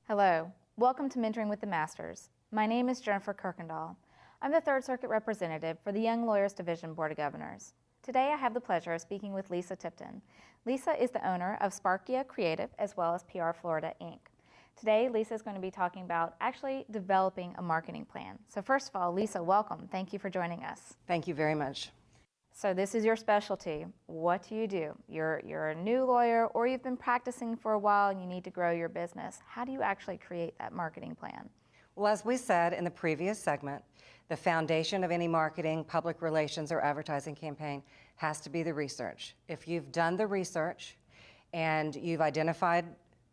Hello, welcome to Mentoring with the Masters. My name is Jennifer Kirkendall. I'm the Third Circuit representative for the Young Lawyers Division Board of Governors. Today I have the pleasure of speaking with Lisa Tipton. Lisa is the owner of Sparkia Creative as well as PR Florida, Inc. Today Lisa is going to be talking about actually developing a marketing plan. So first of all, Lisa, welcome. Thank you for joining us. Thank you very much. So this is your specialty. What do? You're a new lawyer or you've been practicing for a while and you need to grow your business. How do you actually create that marketing plan? Well, as we said in the previous segment, the foundation of any marketing, public relations, or advertising campaign has to be the research. If you've done the research and you've identified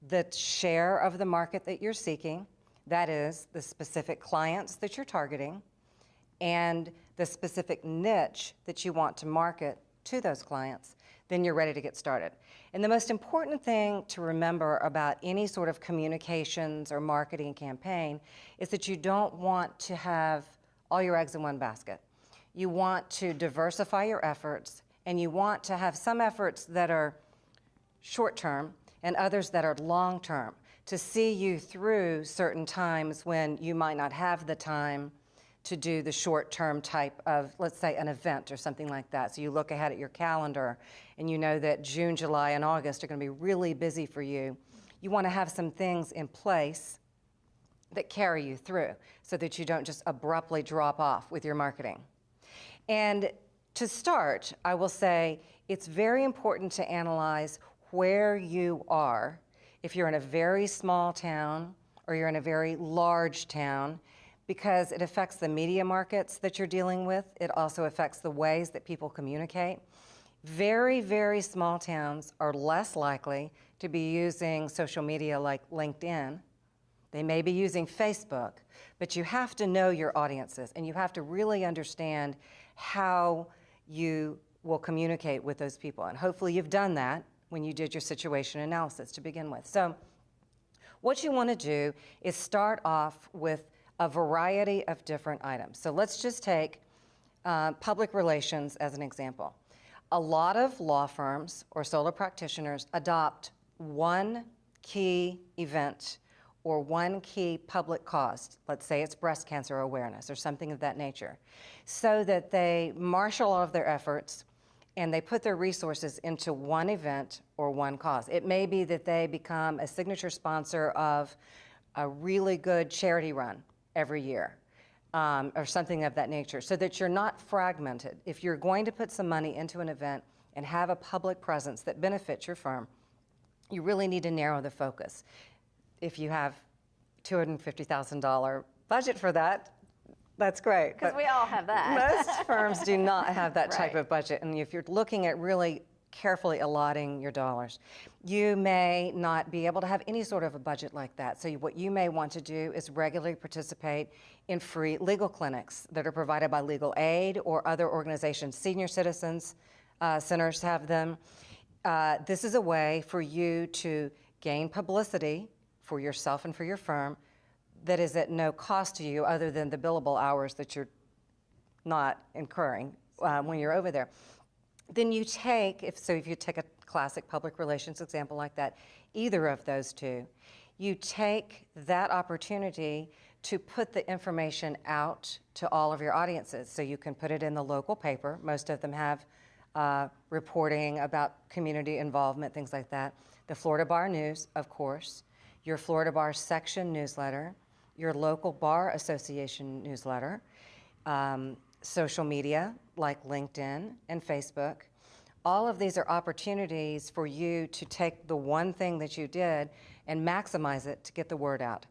the share of the market that you're seeking, that is, the specific clients that you're targeting, and the specific niche that you want to market to those clients, then you're ready to get started. And the most important thing to remember about any sort of communications or marketing campaign is that you don't want to have all your eggs in one basket. You want to diversify your efforts, and you want to have some efforts that are short-term and others that are long-term to see you through certain times when you might not have the time to do the short-term type of, let's say, an event or something like that. So you look ahead at your calendar and you know that June, July, and August are going to be really busy for you. You want to have some things in place that carry you through so that you don't just abruptly drop off with your marketing. And to start, I will say it's very important to analyze where you are. If you're in a very small town or you're in a very large town, because it affects the media markets that you're dealing with. It also affects the ways that people communicate. Very, very small towns are less likely to be using social media like LinkedIn. They may be using Facebook, but you have to know your audiences and you have to really understand how you will communicate with those people. And hopefully you've done that when you did your situation analysis to begin with. So what you want to do is start off with a variety of different items. So let's just take public relations as an example. A lot of law firms or solo practitioners adopt one key event or one key public cause. Let's say it's breast cancer awareness or something of that nature, so that they marshal all of their efforts and they put their resources into one event or one cause. It may be that they become a signature sponsor of a really good charity run every year, or something of that nature, so that you're not fragmented. If you're going to put some money into an event and have a public presence that benefits your firm, you really need to narrow the focus. If you have $250,000 budget for that, that's great. Because we all have that. Most firms do not have that type Right. of budget, and if you're looking at really carefully allotting your dollars, you may not be able to have any sort of a budget like that. So what you may want to do is regularly participate in free legal clinics that are provided by Legal Aid or other organizations. Senior Citizens Centers have them. This is a way for you to gain publicity for yourself and for your firm that is at no cost to you other than the billable hours that you're not incurring when you're over there. Then you take, if you take a classic public relations example like that, either of those two, you take that opportunity to put the information out to all of your audiences. So you can put it in the local paper. Most of them have reporting about community involvement, things like that. The Florida Bar News, of course, your Florida Bar Section newsletter, your local Bar Association newsletter, social media like LinkedIn and Facebook. All of these are opportunities for you to take the one thing that you did and maximize it to get the word out.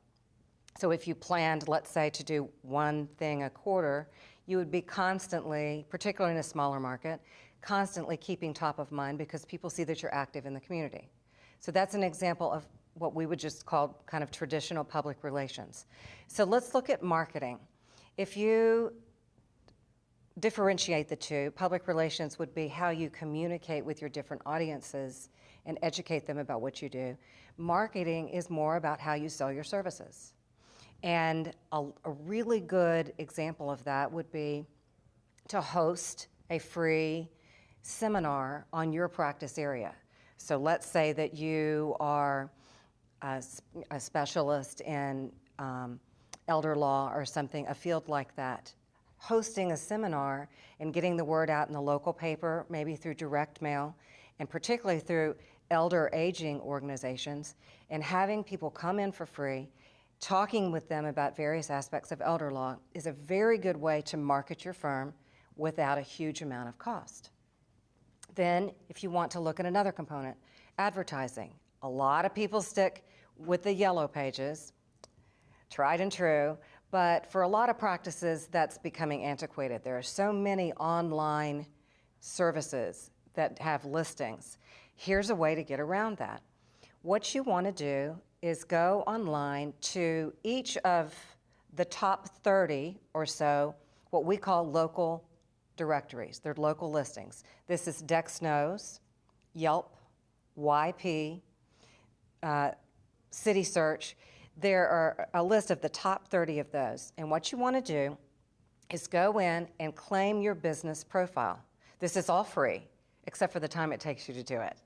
So if you planned, let's say, to do one thing a quarter, you would be constantly, particularly in a smaller market, constantly keeping top of mind because people see that you're active in the community. So that's an example of what we would just call kind of traditional public relations. So let's look at marketing. If you differentiate the two, public relations would be how you communicate with your different audiences and educate them about what you do. Marketing is more about how you sell your services. And a really good example of that would be to host a free seminar on your practice area. So let's say that you are a specialist in elder law or something, a field like that, hosting a seminar and getting the word out in the local paper, maybe through direct mail, and particularly through elder aging organizations, and having people come in for free, talking with them about various aspects of elder law is a very good way to market your firm without a huge amount of cost. Then, if you want to look at another component, advertising. A lot of people stick with the yellow pages, tried and true, but for a lot of practices, that's becoming antiquated. There are so many online services that have listings. Here's a way to get around that. What you want to do is go online to each of the top 30 or so, what we call local directories. They're local listings. This is Dexnose, Yelp, YP, City Search. There are a list of the top 30 of those. And what you want to do is go in and claim your business profile. This is all free, except for the time it takes you to do it.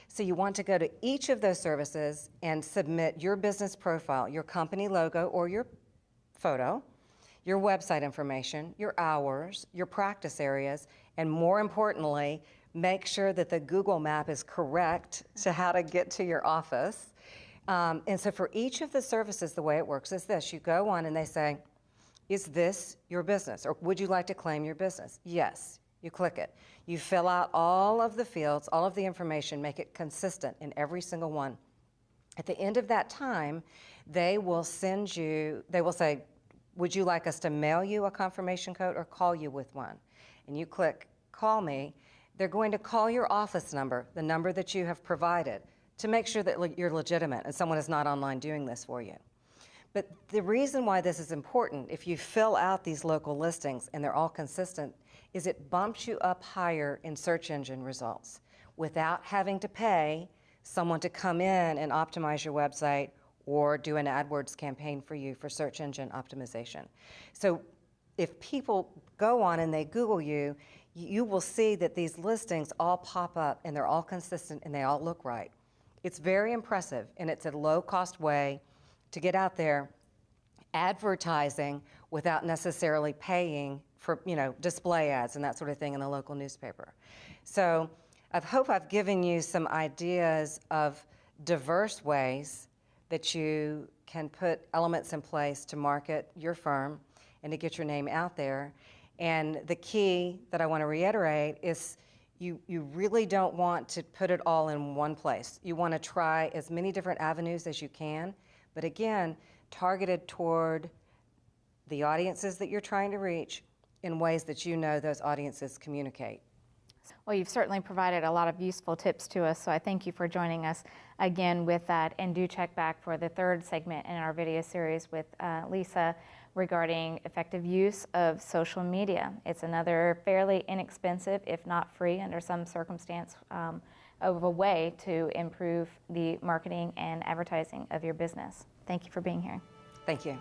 So you want to go to each of those services and submit your business profile, your company logo or your photo, your website information, your hours, your practice areas, and more importantly, make sure that the Google map is correct to how to get to your office. And so for each of the services, the way it works is this. You go on and they say, is this your business? Or would you like to claim your business? Yes. You click it. You fill out all of the fields, all of the information, make it consistent in every single one. At the end of that time, they will say, would you like us to mail you a confirmation code or call you with one? And you click call me. They're going to call your office number, the number that you have provided, to make sure that you're legitimate and someone is not online doing this for you. But the reason why this is important, if you fill out these local listings and they're all consistent, is it bumps you up higher in search engine results without having to pay someone to come in and optimize your website or do an AdWords campaign for you for search engine optimization. So if people go on and they Google you, you will see that these listings all pop up and they're all consistent and they all look right. It's very impressive, and it's a low-cost way to get out there advertising without necessarily paying for, display ads and that sort of thing in the local newspaper. So I hope I've given you some ideas of diverse ways that you can put elements in place to market your firm and to get your name out there. And the key that I want to reiterate is you really don't want to put it all in one place. You want to try as many different avenues as you can, but again, targeted toward the audiences that you're trying to reach in ways that you know those audiences communicate. Well, you've certainly provided a lot of useful tips to us, so I thank you for joining us again with that. And do check back for the third segment in our video series with Lisa regarding effective use of social media. It's another fairly inexpensive, if not free under some circumstance, of a way to improve the marketing and advertising of your business. Thank you for being here. Thank you.